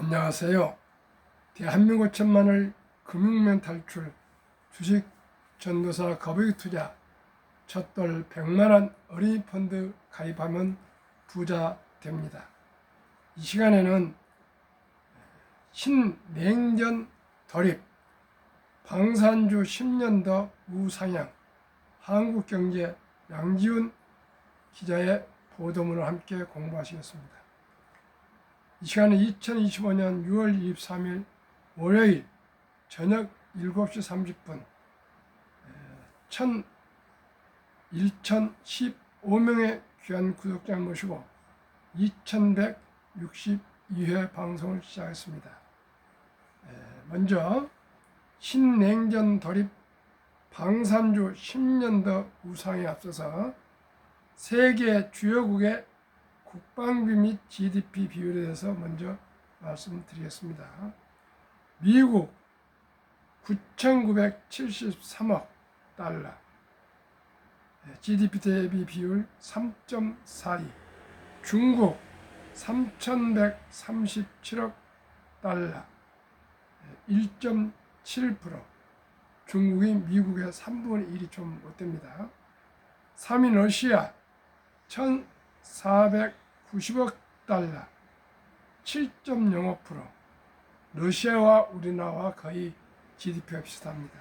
안녕하세요. 대한민국 천만을 금융면 탈출, 주식 전도사 거북이 투자, 첫돌 100만원 어린이 펀드 가입하면 부자 됩니다. 이 시간에는 신냉전 돌입, 방산주 10년 더 우상향, 한국경제 양지훈 기자의 보도문을 함께 공부하시겠습니다. 이 시간은 2025년 6월 23일 월요일 저녁 7시 30분 1015명의 귀한 구독자를 모시고 2162회 방송을 시작했습니다. 먼저 신냉전 돌입 방산주 10년 더 우상에 앞서서 세계 주요국의 국방비 및 GDP 비율에 대해서 먼저 말씀드리겠습니다. 미국 9,973억 달러, GDP 대비 비율 3.42, 중국 3,137억 달러, 1.7%, 중국이 미국의 3분의 1이 좀 못됩니다. 3위 러시아 1,490억 달러, 7.05%. 러시아와 우리나라와 거의 GDP가 비슷합니다.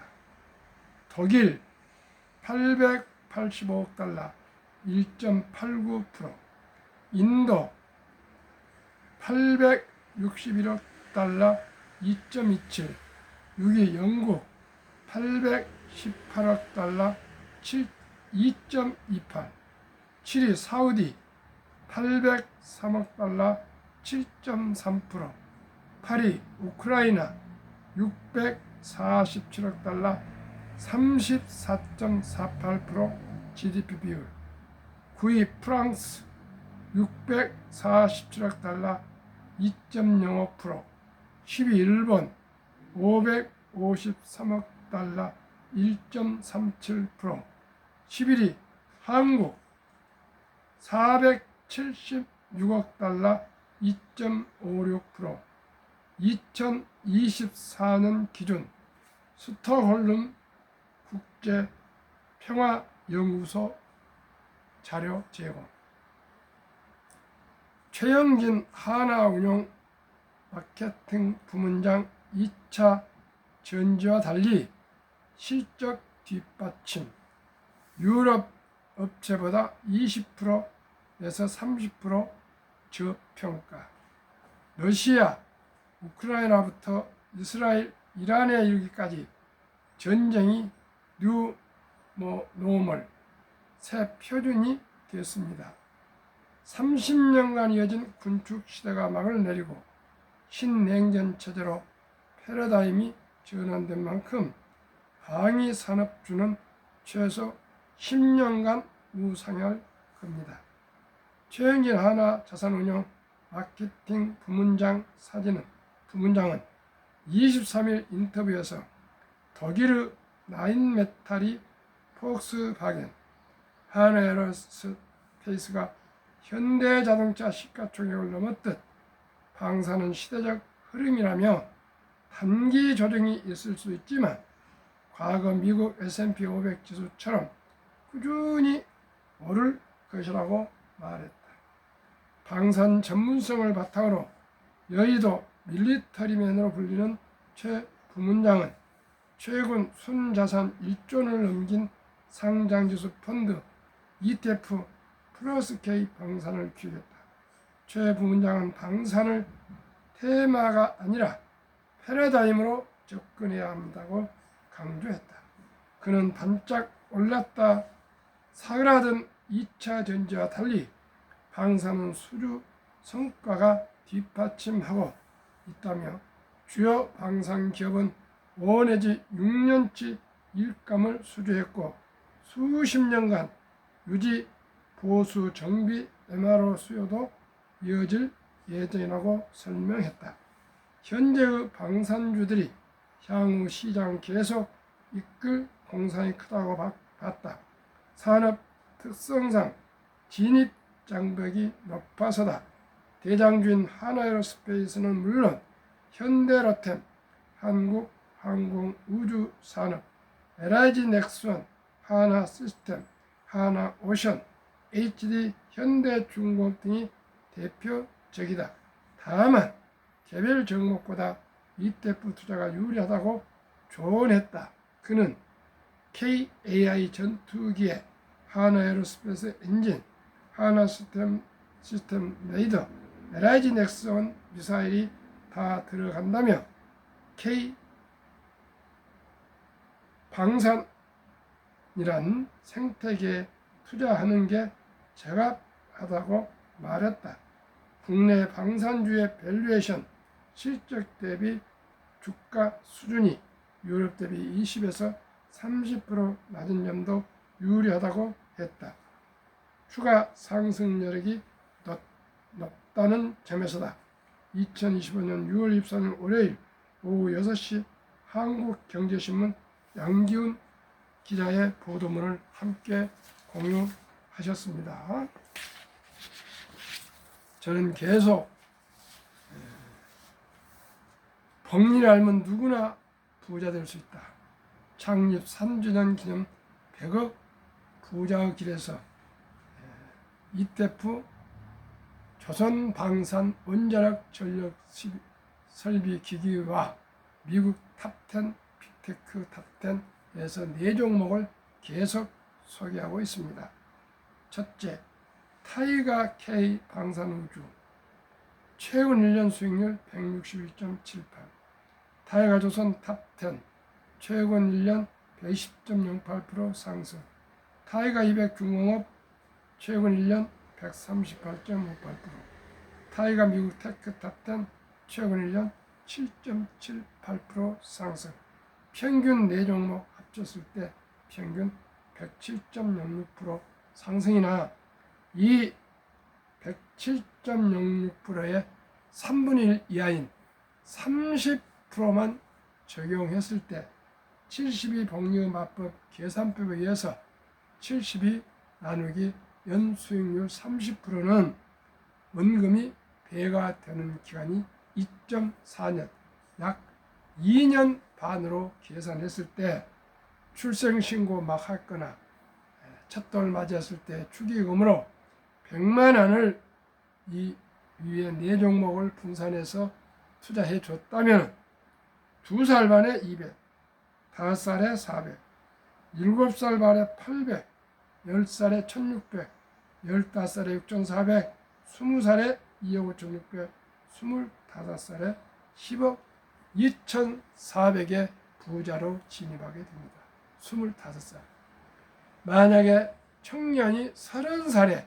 독일 885억 달러, 1.89%. 인도 861억 달러, 2.27%. 6위 영국 818억 달러, 2.28%. 7위 사우디 803억 달러, 7.3%. 8위 우크라이나 647억 달러, 34.48% GDP 비율. 9위 프랑스 647억 달러, 2.05%. 10위 일본 553억 달러, 1.37%. 11위 한국 476억 달러, 2.56%. 2024년 기준 스톡홀름 국제평화연구소 자료 제공. 최영진 하나운용 마케팅 부문장 2차 전지와 달리 실적 뒷받침, 유럽 업체보다 20%에서 30% 저평가. 러시아, 우크라이나부터 이스라엘, 이란에 이르기까지 전쟁이 뉴 노멀, 새 표준이 되었습니다. 30년간 이어진 군축 시대가 막을 내리고 신냉전 체제로 패러다임이 전환된 만큼 항이 산업주는 최소 10년간 우상향할 겁니다. 최영진 하나 자산운용 마케팅 부문장은 23일 인터뷰에서 독일의 라인메탈이 폭스바겐, 하나에어로스페이스가 현대자동차 시가총액을 넘었듯 방사는 시대적 흐름이라며 단기 조정이 있을 수 있지만 과거 미국 S&P 500 지수처럼 꾸준히 오를 것이라고 말했다. 방산 전문성을 바탕으로 여의도 밀리터리맨으로 불리는 최 부문장은 최근 순자산 1조를 넘긴 상장지수 펀드 ETF 플러스 K 방산을 기획했다. 최 부문장은 방산을 테마가 아니라 패러다임으로 접근해야 한다고 강조했다. 그는 반짝 올랐다 사그라든 2차 전지와 달리 방산은 수주 성과가 뒷받침하고 있다며 주요 방산 기업은 5 내지 6년치 일감을 수주했고 수십 년간 유지 보수 정비 MRO 수요도 이어질 예정이라고 설명했다. 현재의 방산주들이 향후 시장 계속 이끌 공산이 크다고 봤다. 산업 특성상 진입 장벽이 높아서다. 대장주인 하나에어로스페이스는 물론 현대로템, 한국항공우주산업, LIG 넥스원, 하나시스템, 하나오션, HD 현대중공업 등이 대표적이다. 다만 개별 종목보다 ETF 투자가 유리하다고 조언했다. 그는 KAI 전투기에 하나에어로스페이스 엔진, 하나시스템 레이더, LIG 넥스원 미사일이 다 들어간다며 K 방산이란 생태계에 투자하는 게 적합하다고 말했다. 국내 방산주의 밸류에이션 실적 대비 주가 수준이 유럽 대비 20에서 30% 낮은 점도 유리하다고 했다. 추가 상승 여력이 높다는 점에서다. 2025년 6월 24일 월요일 오후 6시 한국경제신문 양기훈 기자의 보도문을 함께 공유하셨습니다. 저는 계속 법리를 알면 누구나 부자 될 수 있다. 창립 3주년 기념 100억 부자의 길에서 ETF 조선방산 원자력 전력 설비 기기와 미국 탑10 빅테크 탑10에서 4종목을 계속 소개하고 있습니다. 첫째, 타이가 K 방산우주 최근 1년 수익률 161.78, 타이가 조선 탑10 최근 1년 120.08% 상승, 타이가 200 중공업 최근 1년 138.58%, 타이가 미국 테크 탑10 최근 1년 7.78% 상승, 평균 4종목 합쳤을 때 평균 107.06% 상승이나 이 107.06%의 3분의 1 이하인 30%만 적용했을 때 72 복리마법 계산법에 의해서 72 나누기 연수익률 30%는 원금이 배가 되는 기간이 2.4년, 약 2년 반으로 계산했을 때 출생신고 막 했거나 첫돌 맞았을 때 축의금으로 100만 원을 이 위에 4종목을 분산해서 투자해 줬다면 2살 반에 200, 5살에 400, 7살 반에 800, 10살에 1600, 15살에 6400, 20살에 2억 5600, 25살에 10억 2400의 부자로 진입하게 됩니다. 25살. 만약에 청년이 30살에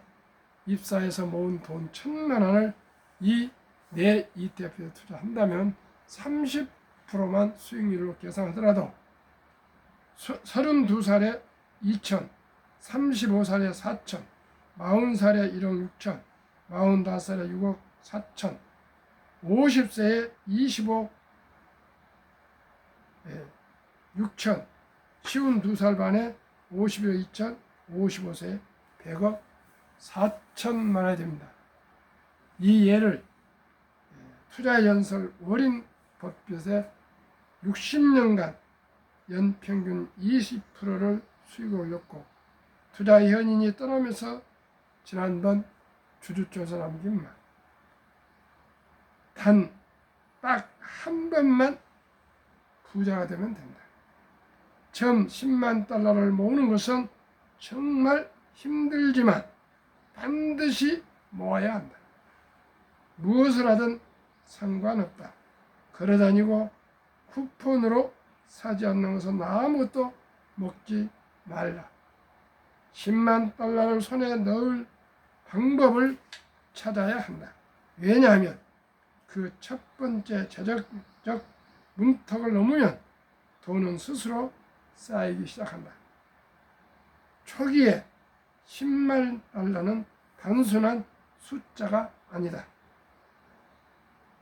입사해서 모은 돈 1000만 원을 이 내 ETF에 투자한다면 30%만 수익률로 계산하더라도 32살에 2천, 35살에 4천, 40살에 1억 6천, 45살에 6억 4천, 50세에 25억 6천, 52살 반에 50억 2천, 55세에 100억 4천만 원이 됩니다. 이 예를 투자연설 월인 법빚에 60년간 연평균 20%를 수익을 올렸고 투자 현인이 떠나면서 지난번 주주조사 남긴 말 단 딱 한 번만 부자가 되면 된다. 처음 10만 달러를 모으는 것은 정말 힘들지만 반드시 모아야 한다. 무엇을 하든 상관없다. 걸어다니고 쿠폰으로 사지 않는 것은 아무것도 먹지 말라. 10만 달러를 손에 넣을 방법을 찾아야 한다. 왜냐하면 그 첫 번째 재정적 문턱을 넘으면 돈은 스스로 쌓이기 시작한다. 초기에 10만 달러는 단순한 숫자가 아니다.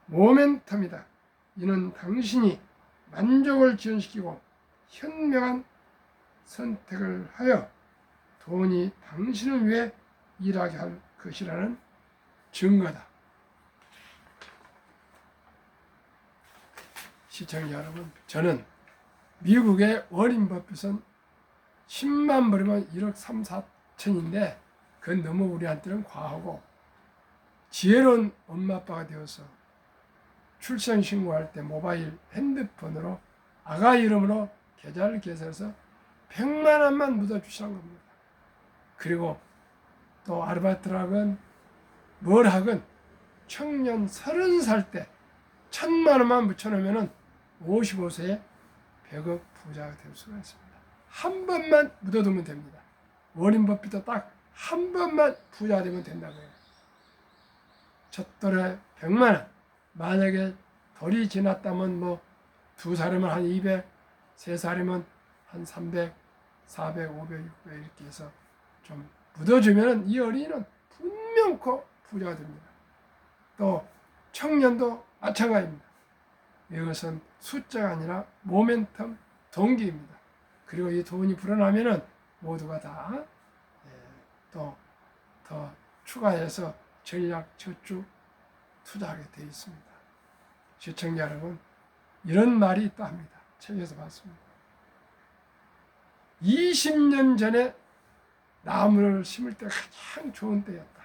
모멘텀이다. 이는 당신이 만족을 지연시키고 현명한 선택을 하여 돈이 당신을 위해 일하게 할 것이라는 증거다. 시청자 여러분, 저는 미국의 워린 버핏은 10만 벌이면 1억 3, 4천인데 그건 너무 우리한테는 과하고, 지혜로운 엄마 아빠가 되어서 출생 신고할 때 모바일 핸드폰으로 아가 이름으로 계좌를 개설해서 100만 원만 묻어주시는 겁니다. 그리고 또 아르바이트를 하건 뭘 하건 청년 30살 때 1000만 원만 묻혀놓으면 55세에 100억 부자가 될 수가 있습니다. 한 번만 묻어두면 됩니다. 워린 버핏도 딱 한 번만 부자가 되면 된다고 해요. 첫 돌에 100만 원, 만약에 돌이 지났다면 뭐 2살이면 한 200, 3살이면 한 300, 400, 500, 600 이렇게 해서 좀 묻어주면 이 어린이는 분명코 부자가 됩니다. 또 청년도 마찬가지입니다. 이것은 숫자가 아니라 모멘텀, 동기입니다. 그리고 이 돈이 불어나면은 모두가 다 또 더 추가해서 전략, 저축, 투자하게 되어 있습니다. 시청자 여러분, 이런 말이 있다 합니다. 책에서 봤습니다. 20년 전에 나무를 심을 때 가장 좋은 때였다.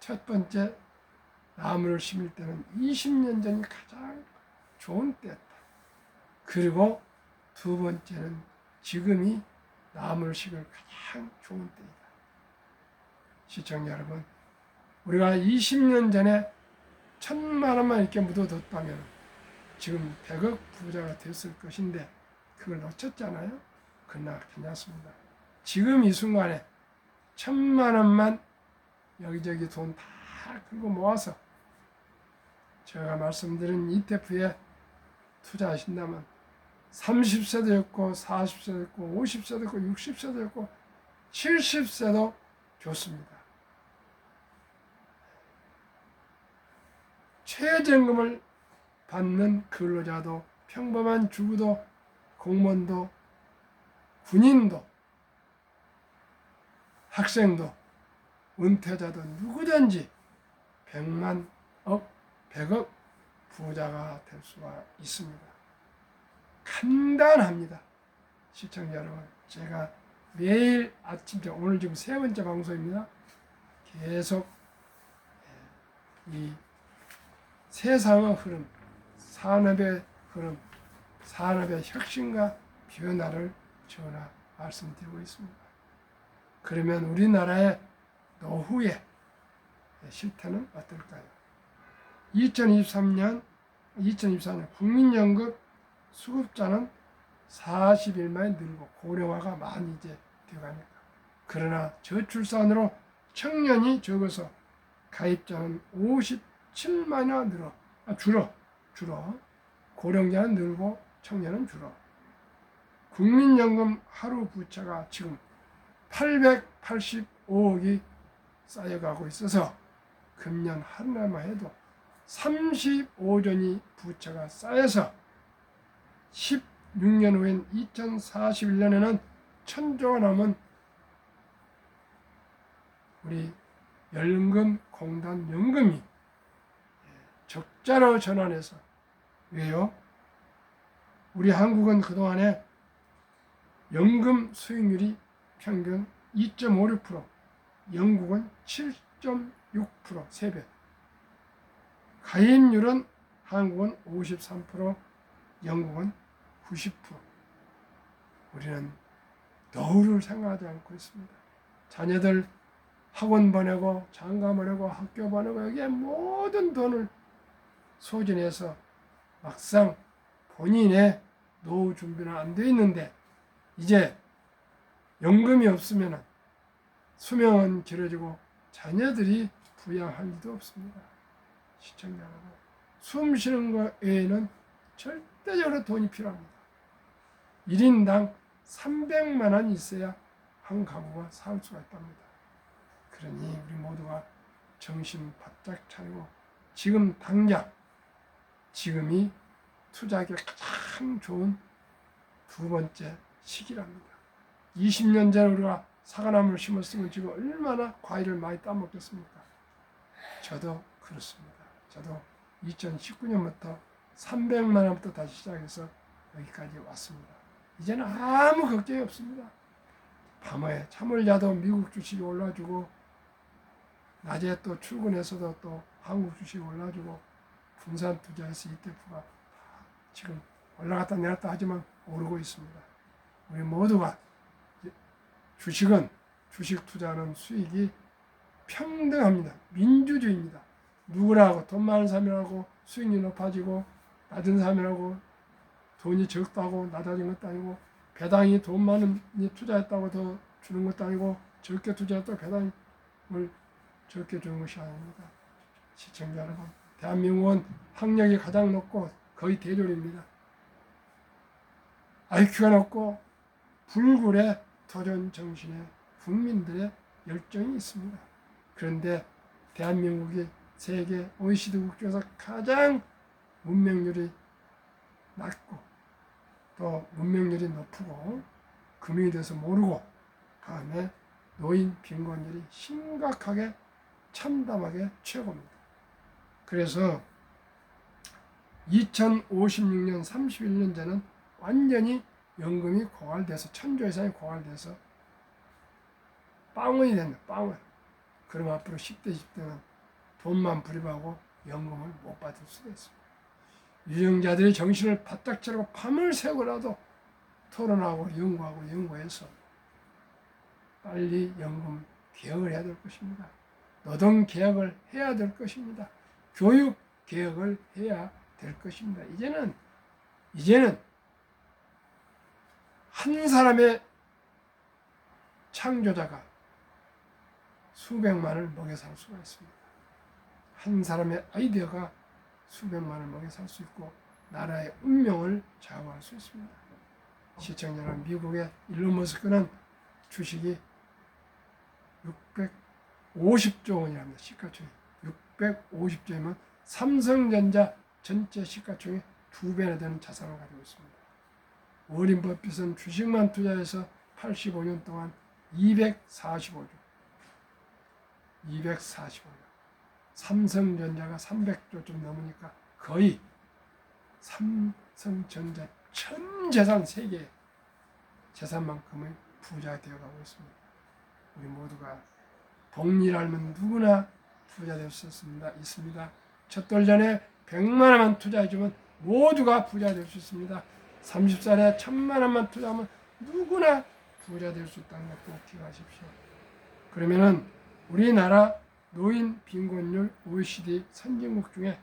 첫 번째, 나무를 심을 때는 20년 전이 가장 좋은 때였다. 그리고 두 번째는 지금이 나무를 심을 가장 좋은 때이다. 시청자 여러분, 우리가 20년 전에 1000만 원만 이렇게 묻어뒀다면 지금 100억 부자가 됐을 것인데 그걸 놓쳤잖아요. 그러나 괜찮습니다. 지금 이 순간에 1000만 원만 여기저기 돈 다 긁어 모아서 제가 말씀드린 ETF에 투자하신다면 30세도 있고 40세도 있고 50세도 있고 60세도 있고 70세도 좋습니다. 최저임금을 받는 근로자도, 평범한 주부도, 공무원도, 군인도, 학생도, 은퇴자도 누구든지 100만 억, 100억 부자가 될 수가 있습니다. 간단합니다. 시청자 여러분, 제가 매일 아침, 오늘 지금 3번째 방송입니다. 계속 이 세상의 흐름, 산업의 흐름, 산업의 혁신과 변화를 전하 말씀드리고 있습니다. 그러면 우리나라의 노후의 실태는 어떨까요? 2024년 국민연금 수급자는 41만이 늘고 고령화가 많이 이제 되어갑니다. 그러나 저출산으로 청년이 적어서 가입자는 57만이나 줄어. 고령자는 늘고 청년은 줄어. 국민연금 하루 부채가 지금 885억이 쌓여가고 있어서 금년 하루만 해도 35조니 부채가 쌓여서 16년 후인 2041년에는 1000조가 넘은 우리 연금공단 연금이 적자로 전환해서, 왜요? 우리 한국은 그동안에 연금 수익률이 평균 2.56%, 영국은 7.6%, 3배. 가입률은 한국은 53%, 영국은 90%. 우리는 노후를 생각하지 않고 있습니다. 자녀들 학원 보내고 장가 보내고 학교 보내고 여기에 모든 돈을 소진해서 막상 본인의 노후 준비는 안 돼 있는데, 이제 연금이 없으면 수명은 길어지고 자녀들이 부양할 일도 없습니다. 시청자 여러분, 숨 쉬는 것 외에는 절대적으로 돈이 필요합니다. 1인당 300만 원 있어야 한 가구가 살 수가 있답니다. 그러니 우리 모두가 정신 바짝 차리고 지금 당장, 지금이 투자하기 가장 좋은 두 번째 시기랍니다. 20년 전에 우리가 사과나무를 심었으면 지금 얼마나 과일을 많이 따먹겠습니까? 저도 그렇습니다. 저도 2019년부터 300만 원부터 다시 시작해서 여기까지 왔습니다. 이제는 아무 걱정이 없습니다. 밤에 잠을 자도 미국 주식이 올라주고 낮에 또 출근해서도 또 한국 주식이 올라주고 분산 투자해서 ETF가 지금 올라갔다 내렸다 하지만 오르고 있습니다. 우리 모두가 주식은 주식 투자하는 수익이 평등합니다. 민주주의입니다. 누구나 하고 돈 많은 사람이라고 수익률이 높아지고 낮은 사람이라고 돈이 적다고 낮아진 것도 아니고 배당이 돈 많은 투자했다고 더 주는 것도 아니고 적게 투자했다고 배당을 적게 주는 것이 아닙니다. 시청자 여러분, 대한민국은 학력이 가장 높고 거의 대졸입니다. IQ가 높고 불굴의 도전 정신에 국민들의 열정이 있습니다. 그런데 대한민국이 세계 OECD 국중에서 가장 문명률이 낮고 또 문명률이 높고 금융에 대해서 모르고 다음에 노인 빈곤율이 심각하게 참담하게 최고입니다. 그래서 2056년 31년 전은 완전히 연금이 고갈돼서 천조 이상이 고갈돼서 빵원이 된다. 빵원. 그럼 앞으로 10대 20대는 돈만 불입하고 연금을 못 받을 수가 있습니다. 유정자들이 정신을 바짝 차리고 밤을 새고라도 토론하고 연구해서 빨리 연금 개혁을 해야 될 것입니다. 노동 개혁을 해야 될 것입니다. 교육 개혁을 해야 될 것입니다. 이제는 한 사람의 창조자가 수백만을 먹여 살 수가 있습니다. 한 사람의 아이디어가 수백만을 먹여 살 수 있고 나라의 운명을 좌우할 수 있습니다. 시청자 여러분, 미국의 일론 머스크는 주식이 650조 원이랍니다. 시가총액 650조이면 삼성전자 전체 시가총액 2배나 되는 자산을 가지고 있습니다. 워린 버핏은 주식만 투자해서 85년 동안 245조. 삼성전자가 300조쯤 넘으니까 거의 삼성전자 전 재산 세계 재산만큼의 부자가 되어가고 있습니다. 우리 모두가 복리를 알면 누구나 부자 될 수 있습니다. 첫 돌 전에 100만 원만 투자해주면 모두가 부자 될 수 있습니다. 30살에 1000만 원만 투자하면 누구나 부자 될 수 있다는 것 꼭 기억하십시오. 그러면은 우리나라 노인 빈곤율 OECD 선진국 중에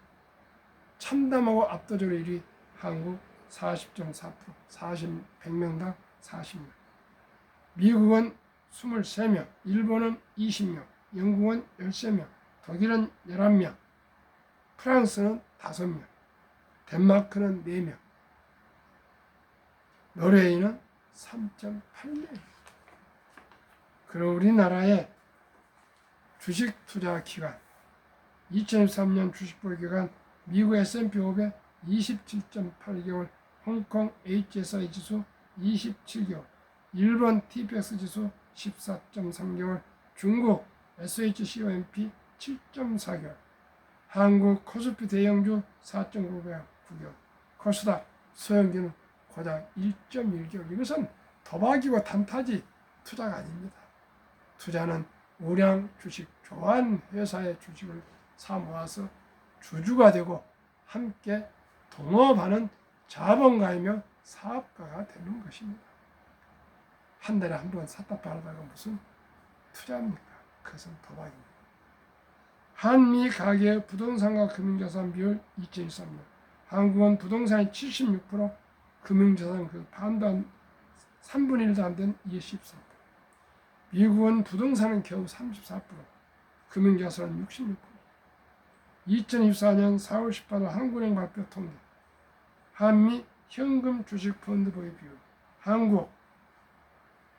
참담하고 압도적으로 1위 한국 40.4%, 100명당 40명. 미국은 23명, 일본은 20명, 영국은 13명, 독일은 11명, 프랑스는 5명, 덴마크는 4명, 노르웨이는 3.8명. 그럼 우리나라의 주식 투자 기간 2023년 주식 보유 기간 미국 S&P 500 27.8개월, 홍콩 HSI 지수 27개월, 일본 TPX 지수 14.3개월, 중국 SHCOMP 7.4개월, 한국 코스피 대형주 4.9개월, 코스닥 소형주는 고작 1.1개월. 이것은 도박이고 단타지 투자가 아닙니다. 투자는 우량 주식, 좋아하는 회사의 주식을 사 모아서 주주가 되고 함께 동업하는 자본가이며 사업가가 되는 것입니다. 한 달에 한 번 샀다 팔다가 무슨 투자입니까? 그것은 도박입니다. 한미 가계 부동산과 금융자산 비율 2013년. 한국은 부동산이 76%, 금융자산 그 반도 안 3분의 1도 안 된 23%. 미국은 부동산은 겨우 34%, 금융자산은 66%. 2024년 4월 18일 한국은행 발표 통계. 한미 현금 주식 펀드 보유 비율. 한국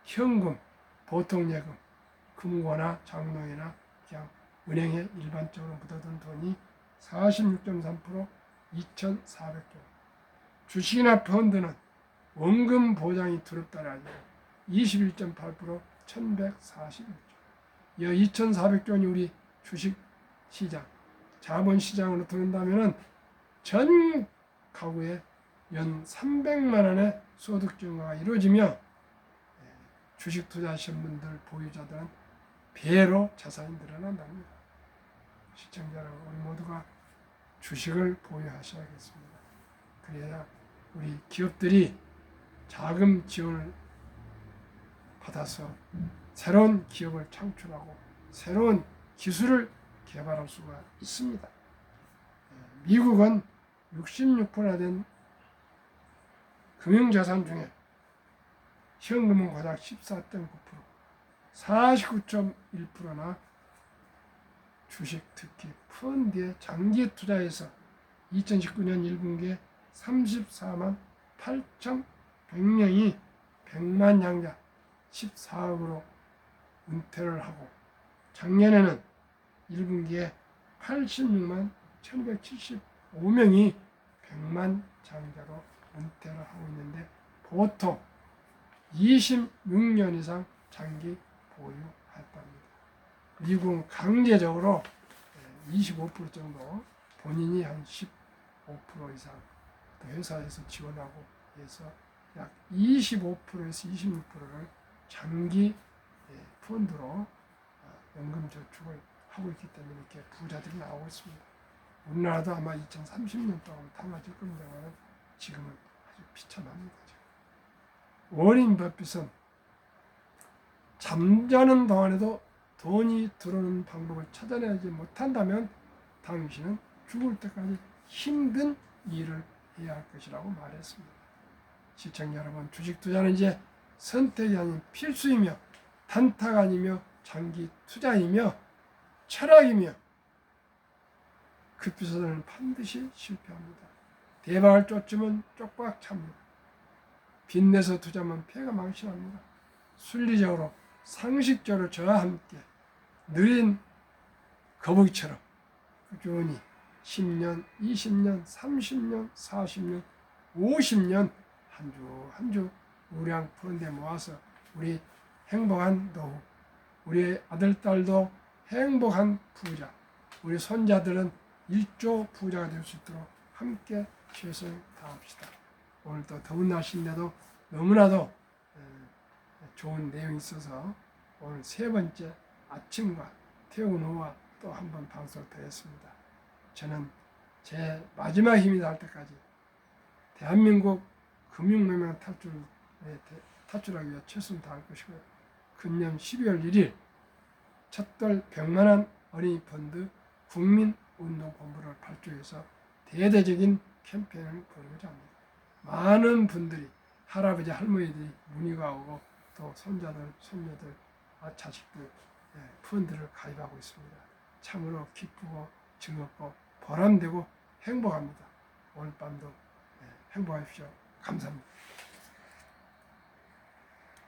현금, 보통 예금, 금고나 장롱이나 그냥 은행에 일반적으로 묻어둔 돈이 46.3%, 2,400조. 주식이나 펀드는 원금 보장이 두렵다는 아니고 21.8%, 1,141조. 이 2,400조 원이 우리 주식 시장, 자본 시장으로 들어온다면은 전 가구에 연 300만 원의 소득 증가가 이루어지며 주식 투자하신 분들 보유자들은 배로 자산이 늘어난답니다. 시청자 여러분, 우리 모두가 주식을 보유하셔야겠습니다. 그래야 우리 기업들이 자금 지원을 받아서 새로운 기업을 창출하고 새로운 기술을 개발할 수가 있습니다. 미국은 66%나 된 금융자산 중에 현금은 고작 14.9%, 49.1%나 주식, 특히 펀드에 장기 투자해서 2019년 1분기에 34만 8,100명이 100만 양자 14억으로 은퇴를 하고, 작년에는 1분기에 86만 1,175명이 100만 장자로 은퇴를 하고 있는데, 보통 26년 이상 장기 보유했답니다. 미국은 강제적으로 25% 정도, 본인이 한 15% 이상 회사에서 지원하고 해서 약 25%에서 26%를 장기 펀드로 연금 저축을 하고 있기 때문에 이렇게 부자들이 나오고 있습니다. 우리나라도 아마 2030년 동안 달라질 겁니다만 지금은 아주 비참합니다. 워린 버핏은 잠자는 동안에도 돈이 들어오는 방법을 찾아내지 못한다면 당신은 죽을 때까지 힘든 일을 해야 할 것이라고 말했습니다. 시청자 여러분, 주식 투자는 이제 선택이 아닌 필수이며 단타가 아니며 장기 투자이며 철학이며 급비서는 반드시 실패합니다. 대박을 쫓으면 쪽박 찹니다. 빚내서 투자하면 폐가 망신합니다. 순리적으로 상식적으로 저와 함께 느린 거북이처럼 꾸준히 10년, 20년, 30년, 40년, 50년 한 주 한 주 우량 펀드에 모아서 우리 행복한 노후, 우리 아들, 딸도 행복한 부자, 우리 손자들은 1조 부자가 될 수 있도록 함께 최선을 다합시다. 오늘도 더운 날씨인데도 너무나도 좋은 내용이 있어서 오늘 세 번째 아침과 퇴근 후와 또 한 번 방송을 드렸습니다. 저는 제 마지막 힘이 날 때까지 대한민국 금융명령 탈출하기 위해 최선을 다할 것이고요. 금년 12월 1일 첫돌 100만원 어린이 펀드 국민운동본부를 발족해서 대대적인 캠페인을 벌이고자 합니다. 많은 분들이, 할아버지 할머니들이 문의가 오고 또 손자들 손녀들 자식들 펀드를 가입하고 있습니다. 참으로 기쁘고 즐겁고 보람되고 행복합니다. 오늘 밤도 행복하십시오. 감사합니다.